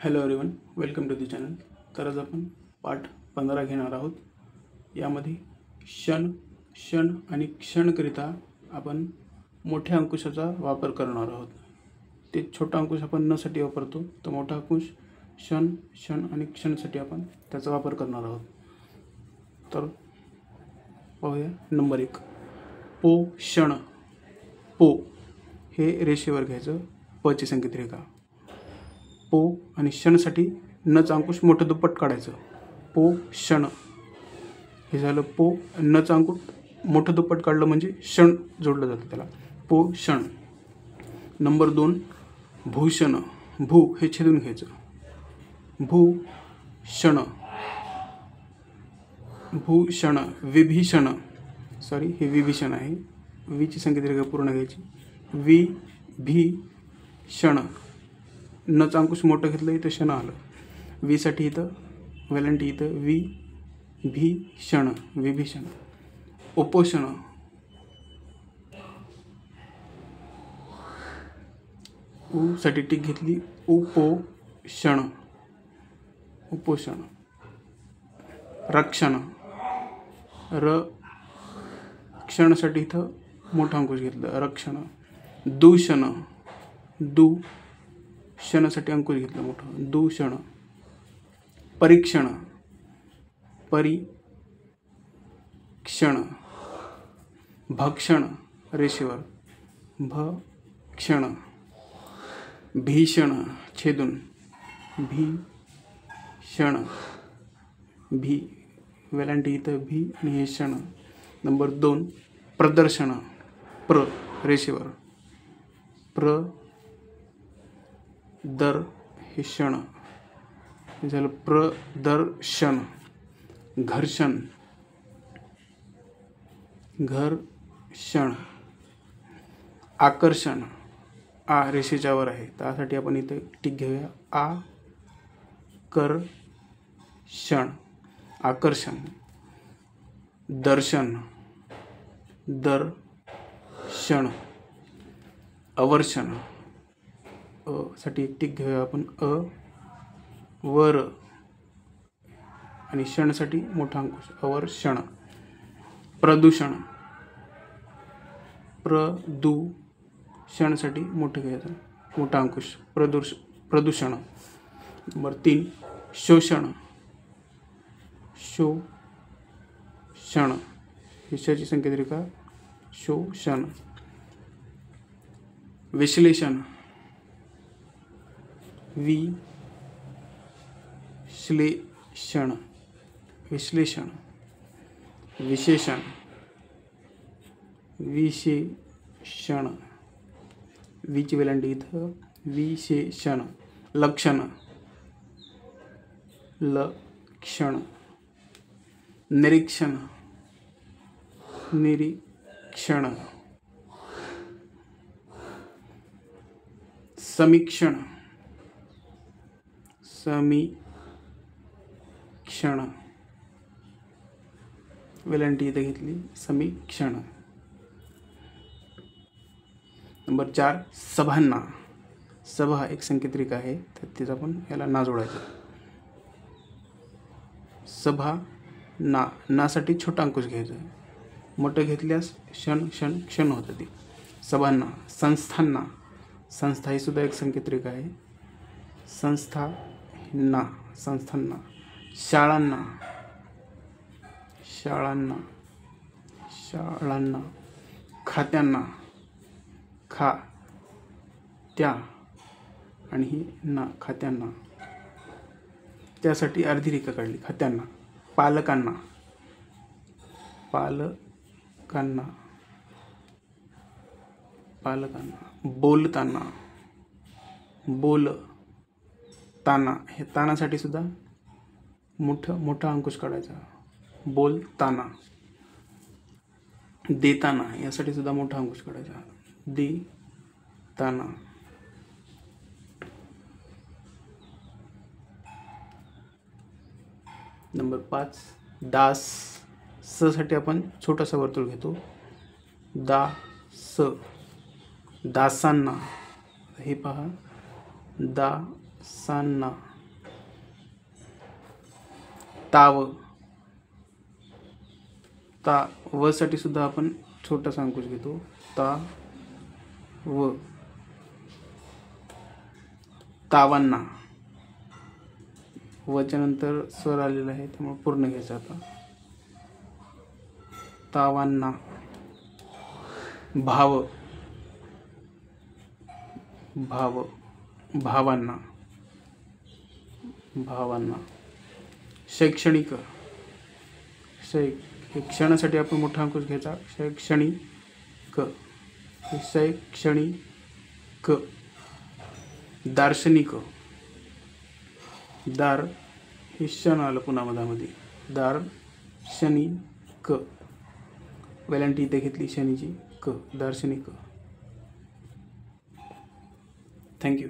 Hello everyone, welcome to the channel. तर आज आपण पाठ 15 घेणार आहोत. यामध्ये क्षण आणि क्षणकरिता आपण मोठ्या अंकुशाचा वापर करणार आहोत. ते छोटा अंकुश आपण न साठी वापरतो, तर मोठा अंकुश क्षण आणि क्षणसाठी आपण त्याचा वापर करणार आहोत. तर पाहूया. नंबर 1, पोषण. पो हे रेषेवर घ्यायचं, पची संकेत रेखा. पो आणि क्षणसाठी नचा अंकुश मोठं दुप्पट काढायचं. पोषण हे झालं पो. नचा अंकुश मोठं दुप्पट काढलं म्हणजे क्षण जोडलं जातं त्याला. पोषण. नंबर 2, भूषण. भू हे छेदून घ्यायचं. भूषण. भूषण. विभीषण. सॉरी, हे विभीषण आहे. वीची संकेत रेखा पूर्ण घ्यायची. विभीषण. नचा अंकुश मोठं घेतलं इथं क्षण आलं. वी साठी इथं वेलांटी इथं विभीषण. विभीषण. उपोषण. उ साठी टिक घेतली. उपोषण. उपोषण. रक्षण. र क्षणासाठी इथं मोठा अंकुश घेतलं. रक्षण. दूषण. दू क्षणासाठी अंकुश घेतलं मोठं. दूषण. परीक्षण. परीक्षण. भक्षण रेषेवर. भक्षण. भीषण छेदून. भीषण. भी वेलांटी इथं भी आणि हे क्षण. नंबर 2, प्रदर्शन. प्र रेषेवर. दर हे क्षण झालं. प्रदर्शन. घर्षण. घर्षण. आकर्षण. आ रेषेच्या वर आहे, त्यासाठी आपण इथे टिक घेऊया. आकर्षण. आकर्षण. दर्शन. दर्शन. अवर्षण. साठी एक टिक घेऊया आपण. वर आणि क्षणसाठी मोठा अंकुश. अवर्षण. प्रदूषण. प्रदूषणसाठी मोठं घ्यायचं, मोठा अंकुश. प्रदूषण. नंबर 3, शोषण. शोषण. हिशाची संकेत रेखा. शोषण. विश्लेषण. विश्लेषण. विश्लेषण. विशेषण. विशेषण. वीची वेलांटी इथं विशेषण. लक्षण. लक्षण. निरीक्षण. निरीक्षण. समीक्षण. समीक्षण. वेलांटी इथं घेतली. समीक्षण. नंबर 4, सभांना. सभा एक संकेत रेखा आहे, तर तिचा पण याला ना जोडायचं. सभा. ना. नासाठी छोटा अंकुश घ्यायचं. मोठं घेतल्यास क्षण होतं ते. सभांना. संस्थांना. संस्था ही सुद्धा एक संकेत रेखा आहे. संस्थांना. संस्थांना. शाळांना. शाळांना. शाळांना. खात्यांना. खा त्या आणि ही ना. खात्यांना. त्यासाठी अर्धी रेखा काढली. खात्यांना. पालकांना. पालकांना. पालकांना. बोलताना. बोलताना. हे तानासाठी सुद्धा मोठा अंकुश काढायचा. बोलताना. देताना यासाठी सुद्धा मोठा अंकुश काढायचा. देताना. नंबर 5, दास. स साठी आपण छोटासा वर्तुळ घेतो. दास. दासांना. हे पहा. दासांना. ताव, ता व साठी सुद्धा आपण छोटासा अंकुश घेतो, ता व. तावांना, वच्या नंतर स्वर आलेला आहे त्यामुळे पूर्ण घ्यायचं आता. तावांना. भाव, भाव, भावांना, भावांना. शैक्षणिक, हे क्षणासाठी आपण मोठा अंकुश घ्यायचा, शैक्षणिक, शैक्षणिक. दार्शनिक, दार हे क्षण आलं पुन्हा मधामध्ये, दार्शनिक. वेलांटी इथे घेतली शनीची, क, दार्शनिक. थँक्यू.